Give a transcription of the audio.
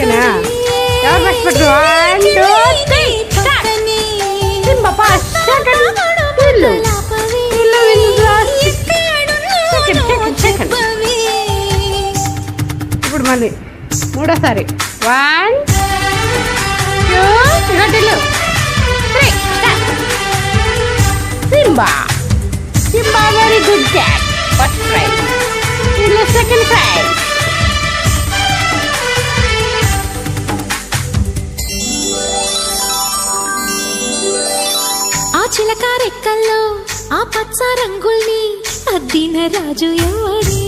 ఓకేనా? ఎవరు ఫస్ట్ పెట్టు? 1 2 3 సింబా ఫస్ట్, సెకండ్ వీళ్ళు సెకండ్. ఇప్పుడు మళ్ళీ మూడోసారి 1 2 3 Simba Simba very good cat. First prize. వీళ్ళు సెకండ్ ప్రైజ్. ఆ చిలక రెక్కల్లో ఆ పచ్చ రంగుల్ని అద్దిన రాజు ఎవడే?